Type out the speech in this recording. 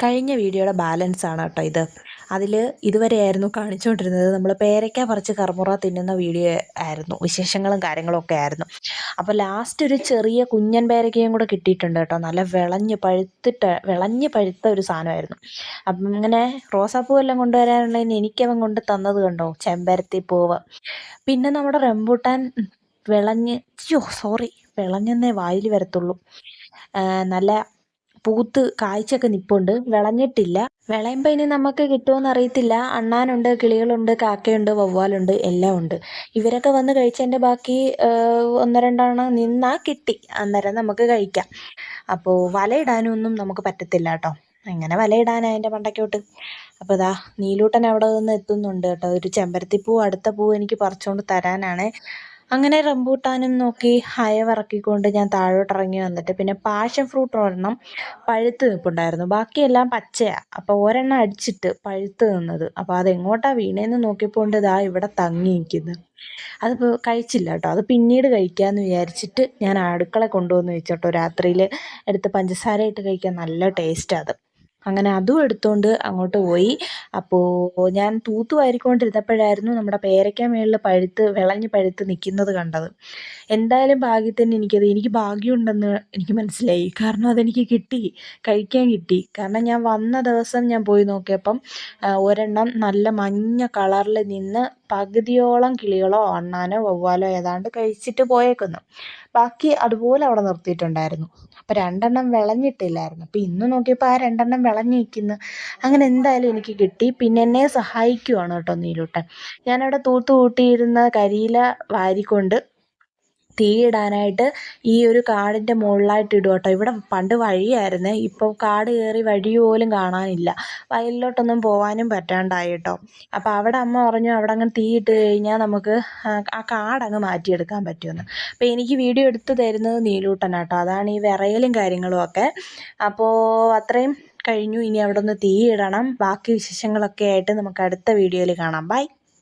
കഴിഞ്ഞ വീഡിയോയുടെ ബാലൻസ് ആണ് കേട്ടോ ഇത്. അതിൽ ഇതുവരെയായിരുന്നു കാണിച്ചുകൊണ്ടിരുന്നത് നമ്മൾ പേരയ്ക്ക പറിച്ച് കറുമുറ തിന്നുന്ന വീഡിയോ ആയിരുന്നു, വിശേഷങ്ങളും കാര്യങ്ങളും ഒക്കെ ആയിരുന്നു. അപ്പോൾ ലാസ്റ്റ് ഒരു ചെറിയ കുഞ്ഞൻ പേരയ്ക്കയും കൂടെ കിട്ടിയിട്ടുണ്ട് കേട്ടോ. നല്ല വിളഞ്ഞ് പഴുത്ത ഒരു സാധനമായിരുന്നു. അപ്പം ഇങ്ങനെ റോസാപ്പൂ എല്ലാം കൊണ്ടുവരാനുള്ളതിന് എനിക്കവൻ കൊണ്ട് തന്നത് കണ്ടോ, ചെമ്പരത്തി പൂവ്. പിന്നെ നമ്മുടെ റംബൂട്ടാൻ വിളഞ്ഞെന്നേ വായിൽ വരത്തുള്ളൂ. നല്ല പൂത്ത് കായ്ച്ചൊക്കെ നിൽപ്പുണ്ട്, വിളഞ്ഞിട്ടില്ല. വിളയുമ്പോൾ ഇനി നമുക്ക് കിട്ടുമോയെന്ന് അറിയത്തില്ല. അണ്ണാനുണ്ട്, കിളികളുണ്ട്, കാക്കയുണ്ട്, വവ്വാലുണ്ട്, എല്ലാം ഉണ്ട്. ഇവരൊക്കെ വന്ന് കഴിച്ചതിൻ്റെ ബാക്കി ഒന്ന് രണ്ടെണ്ണം നിന്നാൽ കിട്ടി, അന്നേരം നമുക്ക് കഴിക്കാം. അപ്പോൾ വലയിടാനൊന്നും നമുക്ക് പറ്റത്തില്ല കേട്ടോ. എങ്ങനെ വലയിടാനാ അതിൻ്റെ മണ്ടയ്ക്കോട്ട്? അപ്പോൾ ഇതാ നീലൂട്ടൻ അവിടെ നിന്ന് എത്തുന്നുണ്ട് കേട്ടോ. ഒരു ചെമ്പരത്തിപ്പൂ, അടുത്ത പൂ എനിക്ക് പറിച്ചുകൊണ്ട് തരാനാണ്. അങ്ങനെ റംബൂട്ടാനും നോക്കി അയവിറക്കിക്കൊണ്ട് ഞാൻ താഴോട്ടിറങ്ങി വന്നിട്ട് പിന്നെ പാഷൻ ഫ്രൂട്ട് ഒരെണ്ണം പഴുത്ത് നിൽപ്പുണ്ടായിരുന്നു. ബാക്കിയെല്ലാം പച്ചയാണ്. അപ്പോൾ ഒരെണ്ണം അടിച്ചിട്ട് പഴുത്ത് നിന്നത്. അപ്പോൾ അതെങ്ങോട്ടാണ് വീണേന്ന് നോക്കിയപ്പോൾ ഉണ്ട് ഇതാ ഇവിടെ തങ്ങി നിൽക്കുന്നു. അതിപ്പോൾ കഴിച്ചില്ല കേട്ടോ. അത് പിന്നീട് കഴിക്കാമെന്ന് വിചാരിച്ചിട്ട് ഞാൻ അടുക്കള കൊണ്ടുവന്ന് വെച്ചോട്ടോ. രാത്രിയിൽ എടുത്ത് പഞ്ചസാര ഇട്ട് കഴിക്കാൻ നല്ല ടേസ്റ്റാണ് അത്. അങ്ങനെ അതും എടുത്തുകൊണ്ട് അങ്ങോട്ട് പോയി. അപ്പോൾ ഞാൻ തൂത്തുവാരിക്കൊണ്ടിരുന്നപ്പോഴായിരുന്നു നമ്മുടെ പേരയ്ക്ക മേളിൽ വിളഞ്ഞ് പഴുത്ത് നിൽക്കുന്നത് കണ്ടത്. എന്തായാലും ഭാഗ്യത്തിന് എനിക്ക് ഭാഗ്യമുണ്ടെന്ന് എനിക്ക് മനസ്സിലായി. കാരണം അതെനിക്ക് കിട്ടി, കഴിക്കാൻ കിട്ടി. കാരണം ഞാൻ വന്ന ദിവസം ഞാൻ പോയി നോക്കിയപ്പം ഒരെണ്ണം നല്ല മഞ്ഞ കളറിൽ നിന്ന് പകുതിയോളം കിളികളോ അണ്ണാനോ വവ്വാലോ ഏതാണ്ട് കഴിച്ചിട്ട് പോയേക്കുന്നു. ബാക്കി അതുപോലെ അവിടെ നിർത്തിയിട്ടുണ്ടായിരുന്നു. അപ്പോൾ രണ്ടെണ്ണം വിളഞ്ഞിട്ടില്ലായിരുന്നു. അപ്പോൾ ഇന്ന് നോക്കിയപ്പോൾ ആ രണ്ടെണ്ണം വിളഞ്ഞ് നിൽക്കുന്നു. അങ്ങനെ എന്തായാലും എനിക്ക് കിട്ടി. പിന്നെ എന്നെ സഹായിക്കുവാണ് കേട്ടോ നീലൂട്ടൻ. ഞാനവിടെ കൂട്ടിയിരുന്ന കരിയില വാരിക്കൊണ്ട് തീയിടാനായിട്ട് ഈ ഒരു കാടിൻ്റെ മുകളിലായിട്ട് ഇടും കേട്ടോ. ഇവിടെ പണ്ട് വഴിയായിരുന്നേ, ഇപ്പോൾ കാട് കയറി വഴി പോലും കാണാനില്ല. വയലിലോട്ടൊന്നും പോകാനും പറ്റാണ്ടായി കേട്ടോ. അപ്പോൾ അവിടെ അമ്മ പറഞ്ഞു അവിടെ അങ്ങ് തീയിട്ട് കഴിഞ്ഞാൽ നമുക്ക് ആ കാടങ്ങ് മാറ്റിയെടുക്കാൻ പറ്റുമെന്ന്. അപ്പോൾ എനിക്ക് വീഡിയോ എടുത്ത് തരുന്നത് നീലൂട്ടനാട്ടോ. അതാണ് ഈ വിറയലും കാര്യങ്ങളും ഒക്കെ. അപ്പോൾ അത്രയും കഴിഞ്ഞു. ഇനി അവിടെ ഒന്ന് തീയിടണം. ബാക്കി വിശേഷങ്ങളൊക്കെ ആയിട്ട് നമുക്ക് അടുത്ത വീഡിയോയിൽ കാണാം. ബൈ.